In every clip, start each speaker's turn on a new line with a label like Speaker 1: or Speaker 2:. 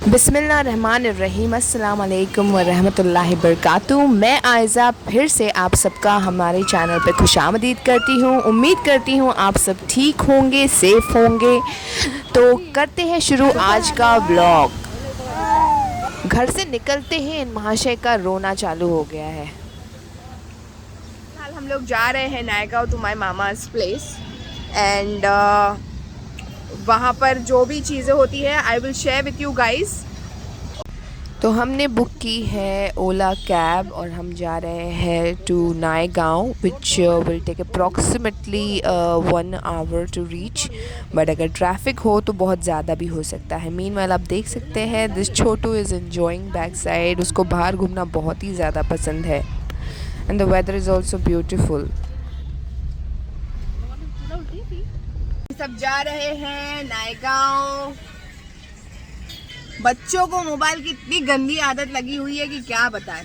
Speaker 1: बिस्मिल्लाहिर्रहमानिर्रहीम, अस्सलाम वालेकुम व रहमतुल्लाहि बरकातुहू। मैं आयज़ा फिर से आप सबका हमारे चैनल पे खुशामदीद करती हूँ। उम्मीद करती हूँ आप सब ठीक होंगे, सेफ़ होंगे। तो करते हैं शुरू आज का व्लॉग। घर से निकलते ही इन महाशय का रोना चालू हो गया है। फिलहाल हम लोग जा रहे हैं नायगांव टू माय मामा's प्लेस एंड वहाँ पर जो भी चीज़ें होती है I will share with you guys. तो हमने बुक की है ओला कैब और हम जा रहे हैं to Naigaon which will take approximately 1 hour to reach, but अगर ट्रैफिक हो तो बहुत ज़्यादा भी हो सकता है। मीनवाइल आप देख सकते हैं this Chhotu is enjoying back side. उसको बाहर घूमना बहुत ही ज़्यादा पसंद है and the weather is also beautiful. सब जा रहे हैं नायगांव। बच्चों को मोबाइल की इतनी गंदी आदत लगी हुई है कि क्या बताएं।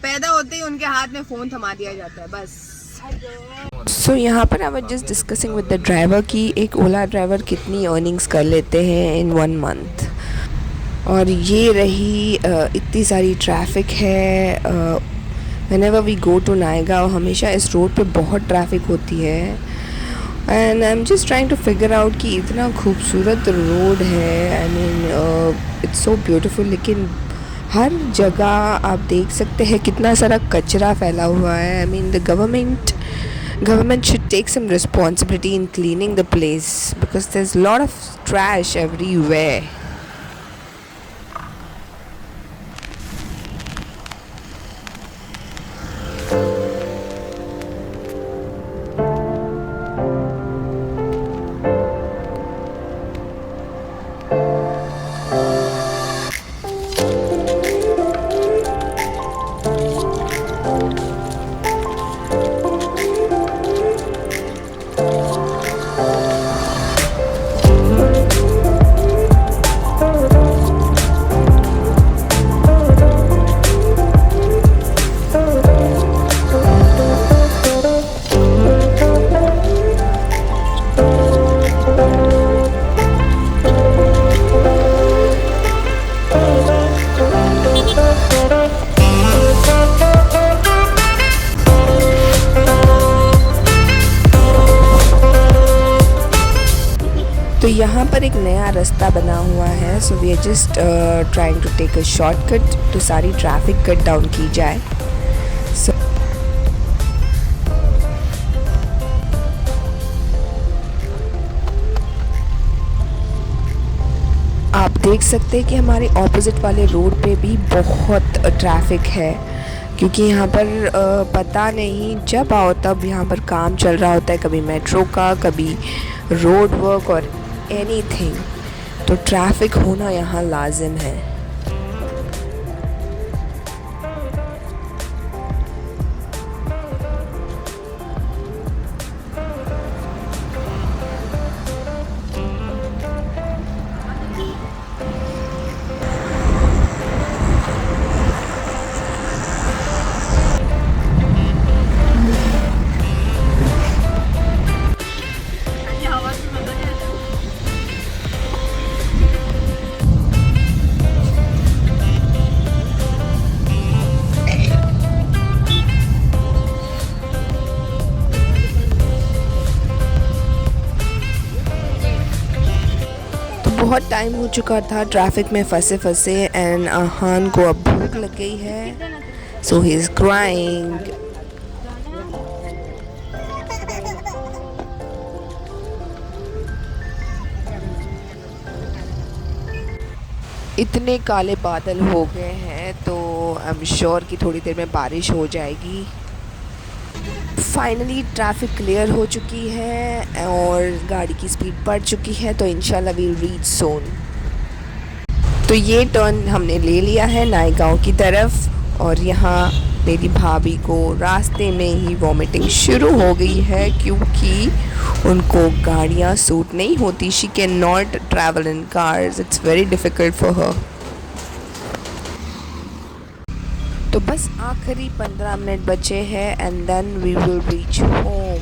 Speaker 1: पैदा होते ही उनके हाथ में फ़ोन थमा दिया जाता है बस। सो यहाँ पर I was just discussing with the driver कि एक ओला ड्राइवर कितनी अर्निंग्स कर लेते हैं इन 1 मंथ। और ये रही इतनी सारी ट्रैफिक है। Whenever we go to Naigaon हमेशा इस रोड पे बहुत ट्रैफिक होती है and I am just trying to figure out कि इतना खूबसूरत रोड है। I mean it's so beautiful, लेकिन हर जगह आप देख सकते हैं कितना सारा कचरा फैला हुआ है। I mean the government should take some responsibility in cleaning the place because there's a lot of trash everywhere. तो यहाँ पर एक नया रास्ता बना हुआ है, so we are just trying to take a shortcut तो सारी ट्रैफिक कट डाउन की जाए। So, आप देख सकते हैं कि हमारे ऑपोजिट वाले रोड पे भी बहुत ट्रैफिक है क्योंकि यहाँ पर पता नहीं जब आओ तब यहाँ पर काम चल रहा होता है, कभी मेट्रो का, कभी रोड वर्क और एनीथिंग। तो ट्रैफिक होना यहाँ लाजिम है। बहुत टाइम हो चुका था ट्रैफिक में फंसे फंसे एंड आहान को अब भूख लग गई है, सो ही इज़ क्राइंग। इतने काले बादल हो गए हैं तो आई एम श्योर कि थोड़ी देर में बारिश हो जाएगी। फाइनली ट्रैफिक क्लियर हो चुकी है और गाड़ी की स्पीड बढ़ चुकी है, तो इंशाल्लाह वील रीच सोन। तो ये टर्न हमने ले लिया है नायगांव की तरफ और यहाँ मेरी भाभी को रास्ते में ही वॉमिटिंग शुरू हो गई है क्योंकि उनको गाड़ियाँ सूट नहीं होती। She can not travel in cars, it's very difficult for her. तो बस आखिरी 15 मिनट बचे हैं and then we will reach home.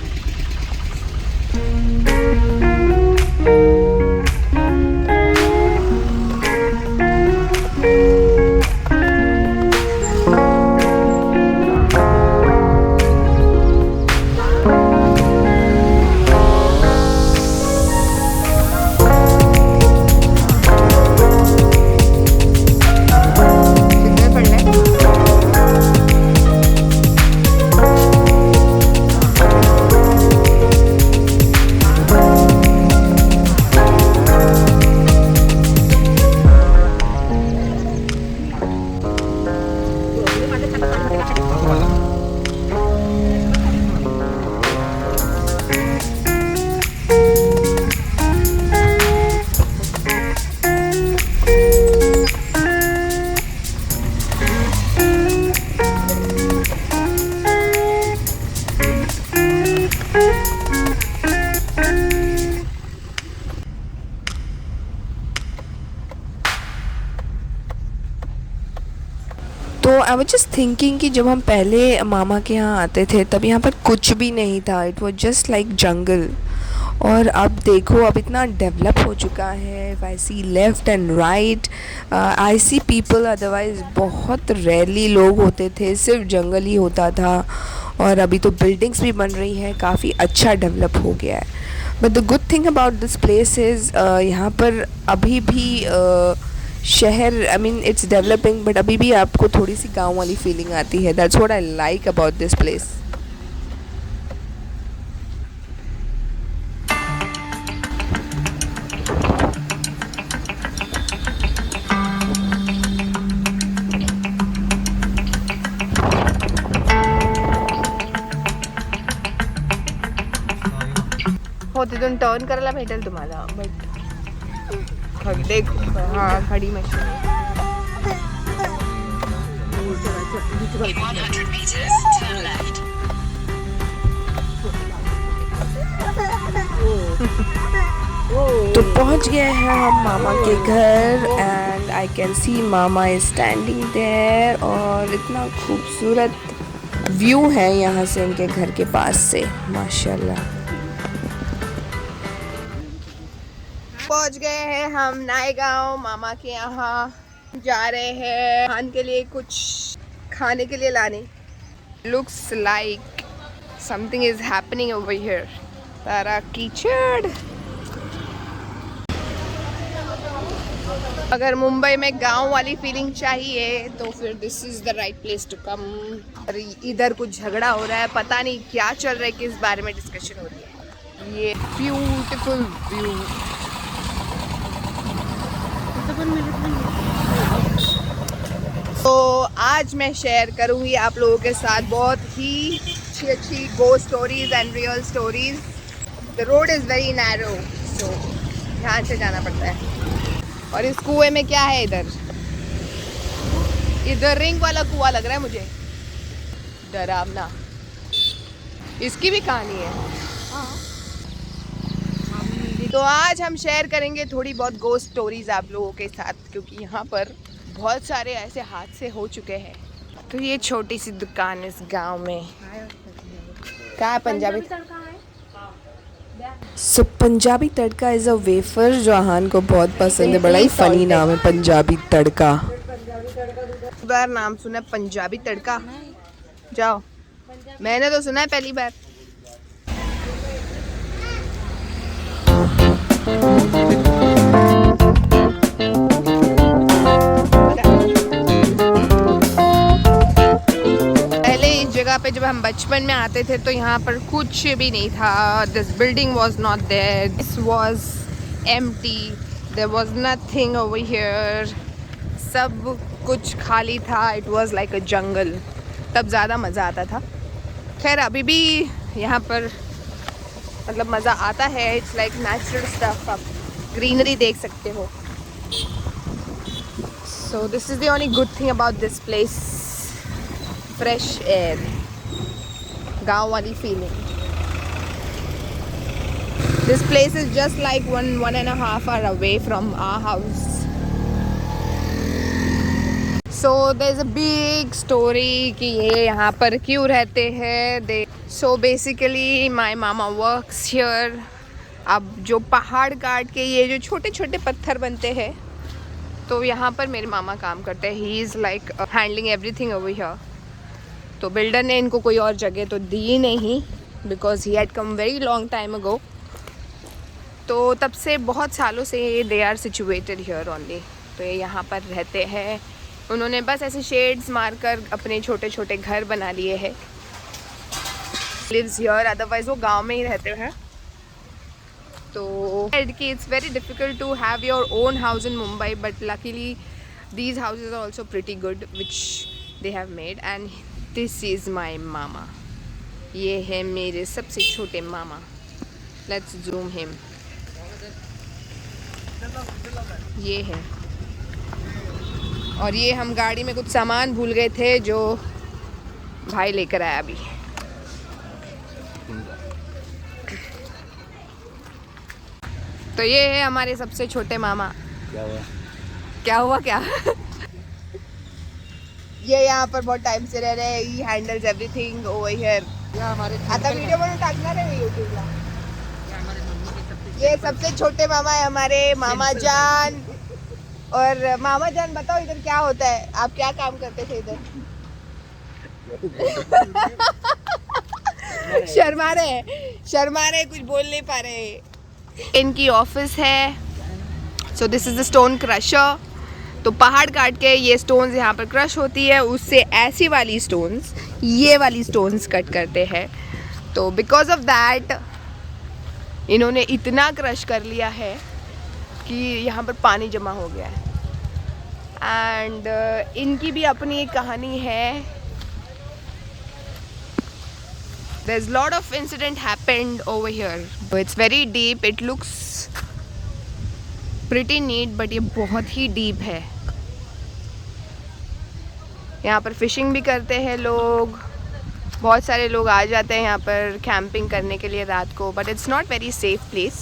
Speaker 1: तो आई वाज जस्ट थिंकिंग कि जब हम पहले मामा के यहाँ आते थे तब यहाँ पर कुछ भी नहीं था, it was just like jungle. और अब देखो अब इतना डेवलप हो चुका है। I see left and right, I see people, otherwise बहुत रेयरली लोग होते थे, सिर्फ जंगल ही होता था। और अभी तो बिल्डिंग्स भी बन रही हैं, काफ़ी अच्छा डेवलप हो गया है। But the good thing about this place is यहाँ पर अभी भी शहर, आई मीन इट्स डेवलपिंग, बट अभी भी आपको थोड़ी सी गांव वाली फीलिंग आती है। That's what I like about this place. हो तिथून टर्न करायला भेटेल तुम्हाला, बट देखो हाँ खड़ी मशीन है।
Speaker 2: 100 meters, turn left.
Speaker 1: तो पहुंच गए हैं हम मामा के घर एंड आई कैन सी मामा इज स्टैंडिंग देयर। और इतना खूबसूरत व्यू है यहाँ से इनके घर के पास से, माशाल्लाह। पहुंच गए हैं हम नायगांव मामा के यहाँ, जा रहे हैं खान के लिए, कुछ खाने के लिए लाने। Looks like something is happening over here. सारा कीचड़। अगर मुंबई में गांव वाली फीलिंग चाहिए तो फिर this is the right place to come. इधर कुछ झगड़ा हो रहा है, पता नहीं क्या चल रहा है, किस बारे में डिस्कशन हो रही है। ये ब्यूटीफुल व्यू। तो आज मैं शेयर करूंगी आप लोगों के साथ बहुत ही अच्छी अच्छी ghost stories and real stories. The road is very narrow, so ध्यान से जाना पड़ता है। और इस कुएं में क्या है, इधर रिंग वाला कुआं लग रहा है मुझे, डरावना। इसकी भी कहानी है। तो आज हम शेयर करेंगे थोड़ी बहुत गोस्ट स्टोरीज आप लोगों के साथ, क्योंकि यहाँ पर बहुत सारे ऐसे हादसे हो चुके हैं। तो ये छोटी सी दुकान इस गांव में क्या है, पंजाबी सो पंजाबी तड़का इज़ अ वेफर जो आहान को बहुत पसंद है। बड़ा ही फनी नाम है, पंजाबी तड़का। बार नाम सुना पंजाबी तड़का, जाओ, मैंने तो सुना है पहली बार। जगह पे जब हम बचपन में आते थे तो यहाँ पर कुछ भी नहीं था। This building was not there, this was empty, there was nothing over here, सब कुछ खाली था। It was like a jungle. तब ज़्यादा मज़ा आता था। खैर अभी भी यहाँ पर मतलब मज़ा आता है। इट्स लाइक नेचुरल स्टफ, आप ग्रीनरी देख सकते हो। So this is the only good thing about this place, fresh air, गाँव वाली feeling. This place is just like 1.5 hour away from our house. So there's a big story कि ये यहाँ पर क्यों रहते हैं। So basically my mama works here. अब जो पहाड़ काट के ये जो छोटे छोटे पत्थर बनते हैं, तो यहाँ पर मेरे मामा काम करते हैं। He is like handling everything over here. तो बिल्डर ने इनको कोई और जगह तो दी नहीं, because he had come very long time ago. तो तब से बहुत सालों से they are situated here only. तो ये यहाँ पर रहते हैं। उन्होंने बस ऐसे शेड्स मारकर अपने छोटे छोटे घर बना लिए हैं। लिव्स हियर, अदरवाइज वो गांव में ही रहते हैं। तो it's very difficult to have your own house in Mumbai, but luckily these houses are also pretty good which they have made. And this is my mama. ये है मेरे सबसे छोटे मामा। Let's zoom him. ये है। और ये हम गाड़ी में कुछ सामान भूल गए थे जो भाई लेकर आया अभी। तो ये है हमारे सबसे छोटे मामा। क्या हुआ क्या? ये यहाँ पर बहुत टाइम से रह रहे हैं. He handles everything over here. आता वीडियो बनवून टाकणार आहे यूट्यूबला. ये सबसे छोटे मामा है हमारे, मामा जान. और मामा जान बताओ इधर क्या होता है, आप क्या काम करते थे इधर? शर्मा रहे, कुछ बोल नहीं पा रहे. इनकी ऑफिस है. So this is the stone crusher. तो पहाड़ काट के ये स्टोन्स यहाँ पर क्रश होती है, उससे ऐसी वाली स्टोन्स, ये वाली स्टोन्स कट करते हैं. तो बिकॉज ऑफ दैट इन्होंने इतना क्रश कर लिया है कि यहाँ पर पानी जमा हो गया है. एंड इनकी भी अपनी एक कहानी है. There's a lot of incident happened over here. It's very deep. It looks pretty neat, but ये बहुत ही deep है. यहाँ पर फिशिंग भी करते हैं लोग. बहुत सारे लोग आ जाते हैं यहाँ पर कैंपिंग करने के लिए रात को. But it's not very safe place.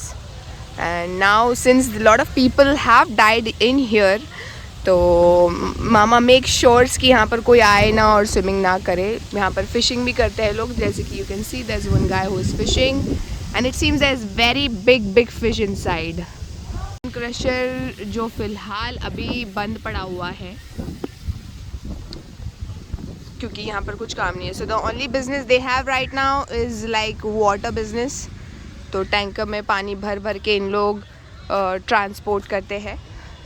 Speaker 1: And now since a lot of people have died in here, तो मामा मेक श्योर्स कि यहाँ पर कोई आए ना और स्विमिंग ना करे. यहाँ पर फिशिंग भी करते हैं लोग, जैसे कि you can see there is one guy who is fishing and it seems there is very big fish inside. Crusher जो फिलहाल अभी बंद पड़ा हुआ है क्योंकि यहाँ पर कुछ काम नहीं है. So the only business they have right now is like water business. तो टैंकर में पानी भर के इन लोग ट्रांसपोर्ट करते हैं.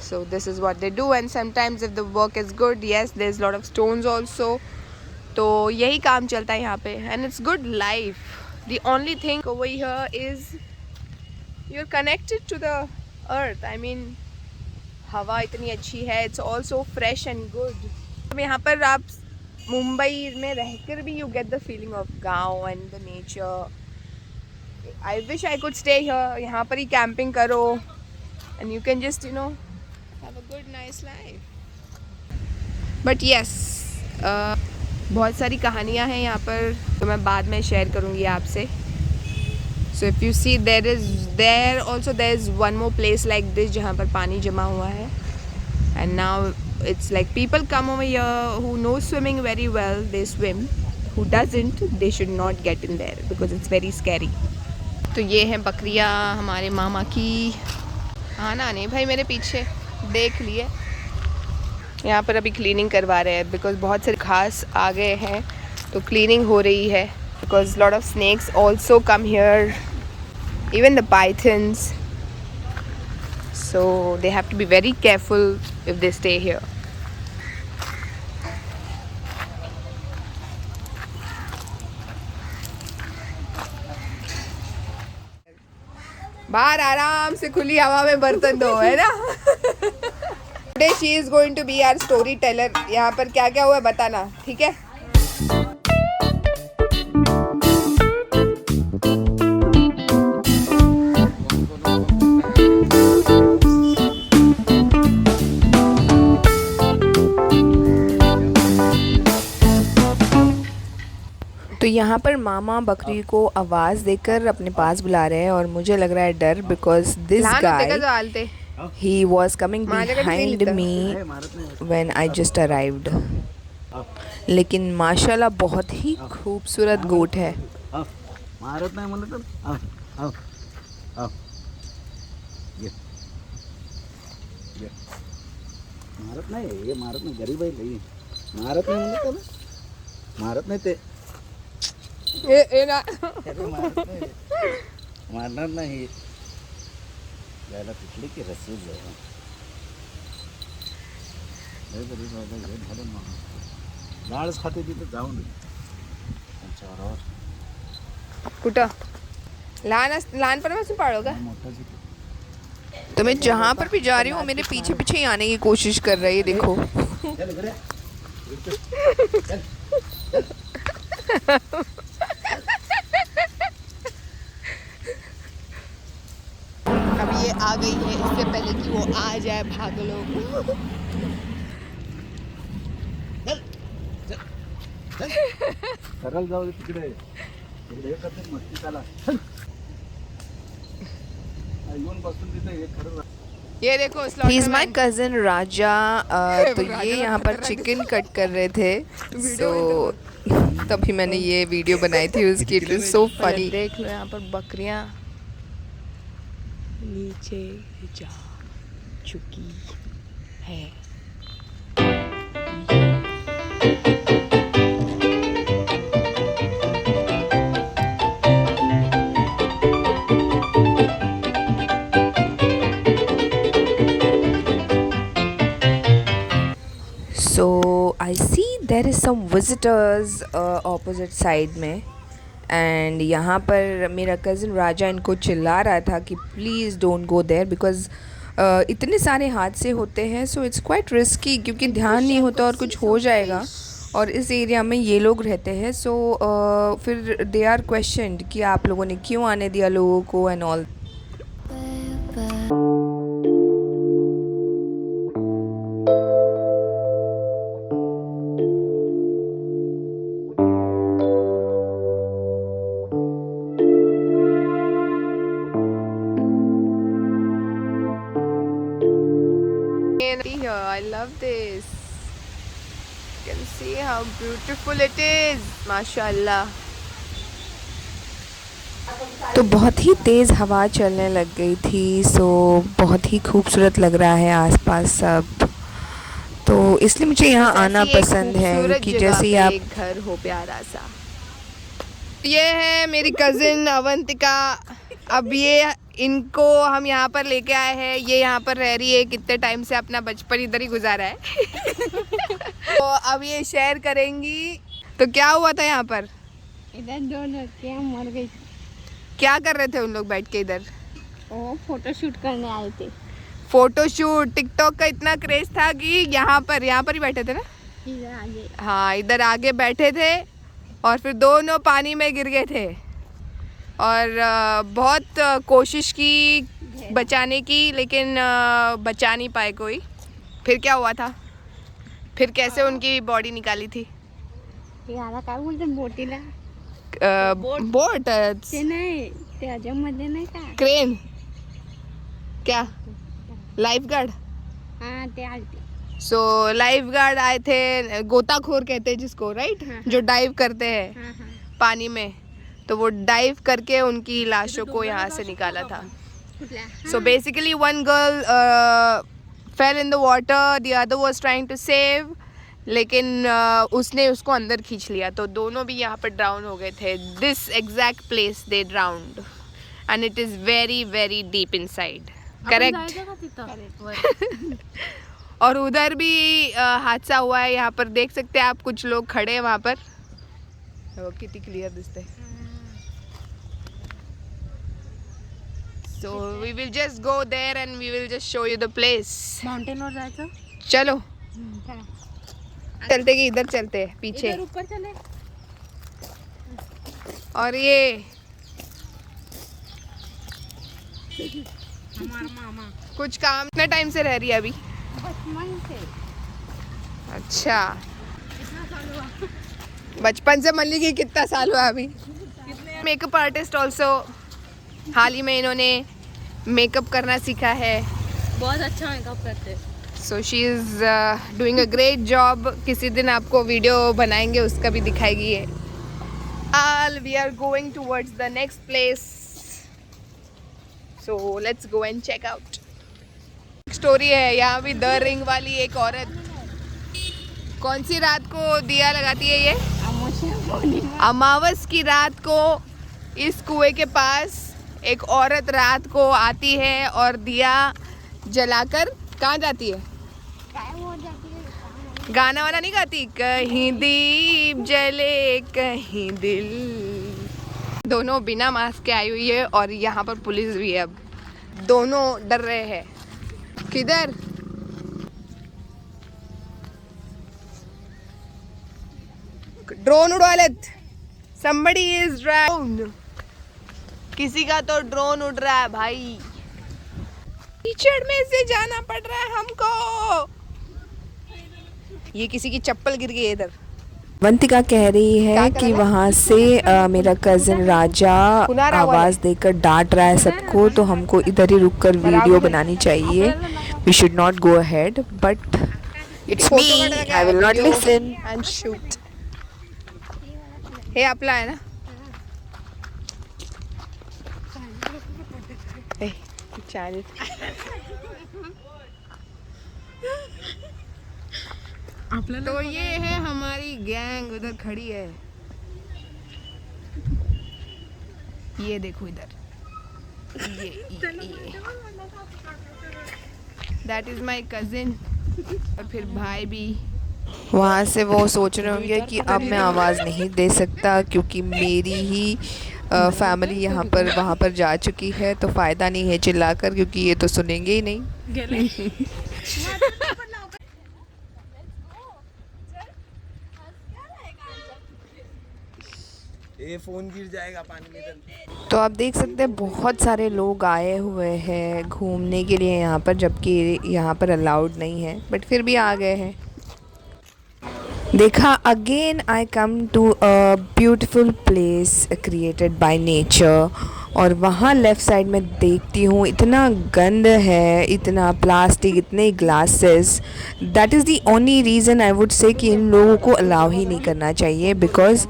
Speaker 1: So this is what they do, and sometimes if the work is good, yes, there's a lot of stones also. तो यही काम चलता है यहाँ पे, and it's good life. The only thing over here is you're connected to the earth. I mean, हवा इतनी अच्छी है, it's also fresh and good. अब यहाँ पर आप मुंबई में रहकर भी you get the feeling of गाँव and the nature. I wish I could stay here. यहाँ पर ही camping करो, and you can just have a good nice life. But yes, बहुत सारी कहानियाँ हैं यहाँ पर, तो मैं बाद में शेयर करूँगी आपसे. So if you see there is one more place like this जहाँ पर पानी जमा हुआ है. And now it's like people come over here who know swimming very well, they swim. Who doesn't, they should not get in there because it's very scary. तो ये हैं बकरियाँ हमारे मामा की. आना नहीं भाई मेरे पीछे, देख लिए. यहाँ पर अभी क्लीनिंग करवा रहे हैं बिकॉज बहुत सारे घास आ गए हैं, तो क्लीनिंग हो रही है. Because lot of snakes also come here, even the pythons. So they have to be very careful if they stay here. बाहर आराम से खुली हवा में बर्तन धो, है ना. Today she is going to be our story teller. यहाँ पर क्या क्या हुआ है बताना, ठीक है. तो यहाँ पर मामा बकरी को आवाज़ देकर अपने पास बुला रहे हैं और मुझे लग रहा है डर, because this guy he was coming behind me when I just arrived. लेकिन माशाल्लाह बहुत ही खूबसूरत गोट है.
Speaker 3: मारत नाही म्हणलं तर मारत नाही, हे मारत नाही, गरीब आहे लई. मारत नाही म्हणलं तर मारत नाही ते. मारणार नाही. यायला पिकली की रस्सी जाऊ. डाळच खाते तिथे जाऊन त्यांच्यावर.
Speaker 1: कुठं लहानपणापासून पाळो का?
Speaker 3: मोठाच इथे.
Speaker 1: तो मैं जहाँ पर भी जा रही हूँ मेरे पीछे पीछे ही आने की कोशिश कर रही है. देखो
Speaker 3: चल इकडे.
Speaker 1: अब ये आ गई है, इससे पहले कि वो आ जाए भाग लो.
Speaker 3: सरळ जाऊ दे तिकडे. हे करते मस्ती त्याला. येऊन बसून तिथे हे खरं
Speaker 1: ये देखो ही इज माई कज़न राजा। तो ये यहाँ पर चिकन कट कर रहे थे, सो तभी मैंने ये वीडियो बनाई थी उसकी। It is so funny. देख लो यहाँ पर बकरियाँ नीचे जा चुकी है। So I see there is some visitors opposite side में, एंड यहाँ पर मेरा कज़न राजा इनको चिल्ला रहा था कि please don't go there because इतने सारे हादसे होते हैं, सो इट्स क्वाइट रिस्की, क्योंकि ध्यान नहीं होता और कुछ हो जाएगा। और इस एरिया में ये लोग रहते हैं, सो फिर दे आर क्वेश्चनड कि आप लोगों ने क्यों आने दिया लोगों को and all. I love this. You can see how beautiful it is. माशाल्लाह। तो बहुत ही तेज़ हवा चलने लग गई थी, सो बहुत ही खूबसूरत लग रहा है आसपास सब। तो इसलिए मुझे यहाँ आना पसंद है कि जैसे आप घर हो प्यारा सा। ये है मेरी कज़िन अवंतिका। अब ये इनको हम यहाँ पर लेके आए हैं, ये यहाँ पर रह रही है, कितने टाइम से अपना बचपन इधर ही गुजारा है। तो अब ये शेयर करेंगी। तो क्या हुआ था यहाँ पर?
Speaker 4: इधर दो लड़कियाँ मर गई।
Speaker 1: क्या कर रहे थे उन लोग बैठ के इधर?
Speaker 4: वो फोटो शूट करने आए थे।
Speaker 1: फोटो शूट, टिकटॉक का इतना क्रेज था कि यहाँ पर ही बैठे थे ना?
Speaker 4: इधर आगे।
Speaker 1: हाँ, इधर आगे बैठे थे और फिर दोनों पानी में गिर गए थे और बहुत कोशिश की बचाने की, लेकिन बचा नहीं पाए कोई। फिर क्या हुआ था? फिर कैसे उनकी बॉडी निकाली थी?
Speaker 4: यार काय बोलते बोटीला?
Speaker 1: बोट
Speaker 4: ते नाही, त्याच्यामध्ये नाही का?
Speaker 1: क्रेन? क्या लाइफ गार्ड?
Speaker 4: हाँ ते आलते।
Speaker 1: सो लाइफ गार्ड आए थे, गोताखोर कहते हैं जिसको, राइट?
Speaker 4: हाँ।
Speaker 1: जो डाइव करते हैं
Speaker 4: हाँ हाँ।
Speaker 1: पानी में, तो वो डाइव करके उनकी लाशों को यहाँ से निकाला था। So basically one girl fell in the water, the other was trying to save, लेकिन उसने उसको अंदर खींच लिया, तो दोनों भी यहाँ पर ड्राउन हो गए थे। This exact place they drowned and it is very very deep inside. Correct? और उधर भी हादसा हुआ है, यहाँ पर देख सकते हैं आप, कुछ लोग खड़े हैं वहाँ पर। वो कितनी क्लियर दिखते हैं। So we will just go there and we will just show you the place.
Speaker 4: Mountain और जायचं?
Speaker 1: चलो
Speaker 4: चला।
Speaker 1: चलते कि इधर चलते हैं पीछे।
Speaker 4: इधर ऊपर चले।
Speaker 1: और ये
Speaker 4: हमारा मामा
Speaker 1: कुछ काम कितने टाइम से रह रही है अभी?
Speaker 4: बचपन से।
Speaker 1: अच्छा,
Speaker 4: कितना साल हुआ?
Speaker 1: बचपन से मल्ली की कितना साल हुआ अभी? मेकअप आर्टिस्ट ऑल्सो, हाल ही में इन्होंने मेकअप करना सीखा है।
Speaker 4: बहुत अच्छा मेकअप करते।
Speaker 1: So she is doing a great job. किसी दिन आपको वीडियो बनाएंगे, उसका भी दिखाएगी ये। We are going towards the next place, so let's go and check out. Story है यहाँ भी, द रिंग वाली एक औरत कौन सी रात को दिया लगाती है ये? अमावस की रात को इस कुएं के पास एक औरत रात को आती है और दिया जलाकर कहाँ जाती है? गाना वाना नहीं गाती? कहीं दीप जले कहीं दिल। दोनों बिना मास्क के आई हुई है और यहाँ पर पुलिस भी है। अब दोनों डर रहे हैं। किधर? ड्रोन उड़ा लेते। Somebody is drowned. किसी का तो ड्रोन उड़ रहा है भाई। कीचड़ में से जाना पड़ रहा है हमको। ये किसी की चप्पल गिर गई इधर। वंतिका कह रही है
Speaker 5: क्या
Speaker 1: कि
Speaker 5: कर रहा
Speaker 1: वहाँ से मेरा कज़न राजा
Speaker 5: सुना रहा हुआ
Speaker 1: आवाज़ देकर डांट रहा है सबको, तो हमको इधर ही रुककर वीडियो बनानी चाहिए. We should not go ahead, but it's me, I will not listen.
Speaker 5: And shoot. हे आपला आहे ना. चॅनल तो ये है हमारी गैंग उधर खड़ी है. ये देखो इधर, ये दैट इज माय कजिन. और फिर भाई भी.
Speaker 1: वहाँ से वो सोच रहे होंगे कि अब मैं आवाज़ नहीं दे सकता क्योंकि मेरी ही फैमिली यहाँ पर वहाँ पर जा चुकी है, तो फ़ायदा नहीं है चिल्लाकर क्योंकि ये तो सुनेंगे ही नहीं.
Speaker 3: ये फोन गिर जाएगा पानी में.
Speaker 1: तो आप देख सकते हैं बहुत सारे लोग आए हुए हैं घूमने के लिए यहाँ पर, जबकि यहाँ पर अलाउड नहीं है, बट फिर भी आ गए हैं. देखा, again I come to a beautiful place created by nature, और वहाँ लेफ़्ट साइड में देखती हूँ इतना गंद है, इतना प्लास्टिक, इतने glasses. That is the only reason I would say कि इन लोगों को अलाउ ही नहीं करना चाहिए, बिकॉज़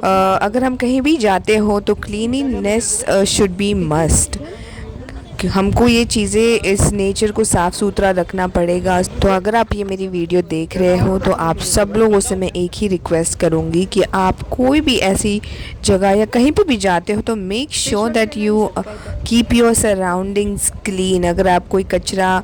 Speaker 1: अगर हम कहीं भी जाते हो तो क्लीनिनेस शुड बी मस्ट. हमको ये चीज़ें, इस नेचर को साफ़ सुथरा रखना पड़ेगा. तो अगर आप ये मेरी वीडियो देख रहे हो तो आप सब लोगों से मैं एक ही रिक्वेस्ट करूँगी कि आप कोई भी ऐसी जगह या कहीं पे भी जाते हो तो make sure that you keep your surroundings clean. अगर आप कोई कचरा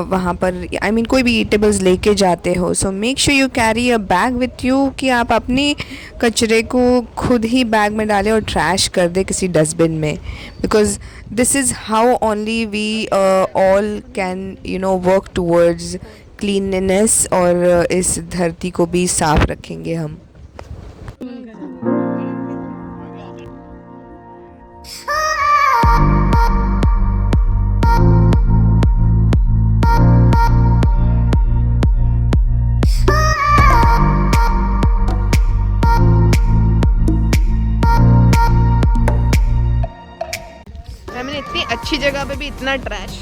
Speaker 1: वहाँ पर आई मीन कोई भी ईटेबल्स लेके जाते हो, so make sure you carry a bag with you, कि आप अपने कचरे को खुद ही बैग में डालें और ट्रैश कर दें किसी डस्टबिन में, because this is how only we all can you know work towards cleanness, और इस धरती को भी साफ़ रखेंगे हम.
Speaker 5: मैंने इतनी अच्छी जगह पे भी इतना ट्रैश.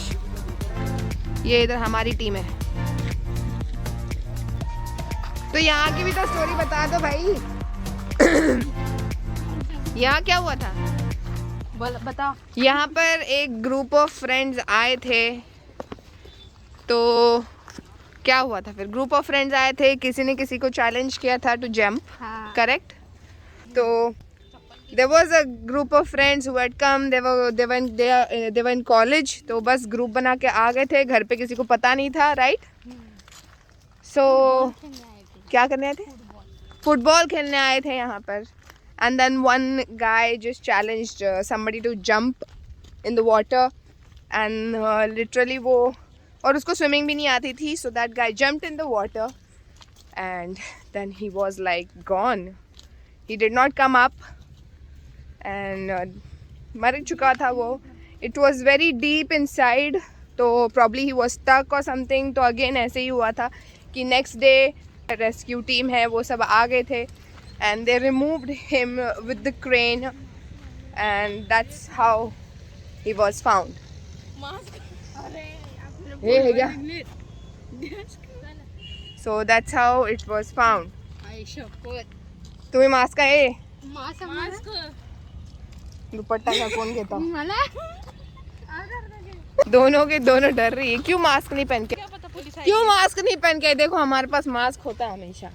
Speaker 5: ये इधर हमारी टीम है. तो यहाँ की भी तो स्टोरी बता दो भाई. यहाँ क्या हुआ था
Speaker 4: बताओ.
Speaker 5: यहाँ पर एक ग्रुप ऑफ फ्रेंड्स आए थे. तो क्या हुआ था फिर? ग्रुप ऑफ फ्रेंड्स आए थे, किसी ने किसी को चैलेंज किया था टू जंप.
Speaker 4: हाँ.
Speaker 5: करेक्ट. तो there was a group of friends who had come. they were in college. तो बस ग्रुप बना के आ गए थे. घर पे किसी को पता नहीं था, राइट? सो क्या करने आए थे? फुटबॉल खेलने आए थे यहाँ पर. and then one guy just challenged somebody to jump in the water, and literally वो, और उसको स्विमिंग भी नहीं आती थी. so that guy jumped in the water and then he was like gone. he did not come up and मर चुका था वो. it was very deep inside, तो probably he was stuck or something. तो again ऐसे ही हुआ था कि next day rescue team है वो सब आ गए थे, and they removed him with the crane, and that's how he was found. hey क्या? so that's how it was found. तुम्ही मास्क आहे? दुपट्टा का कौन घेता? दोनों के दोनों डर रही है. क्यों मास्क नहीं पहन के? क्यों मास्क नहीं पहन के? देखो हमारे पास मास्क होता है हमेशा.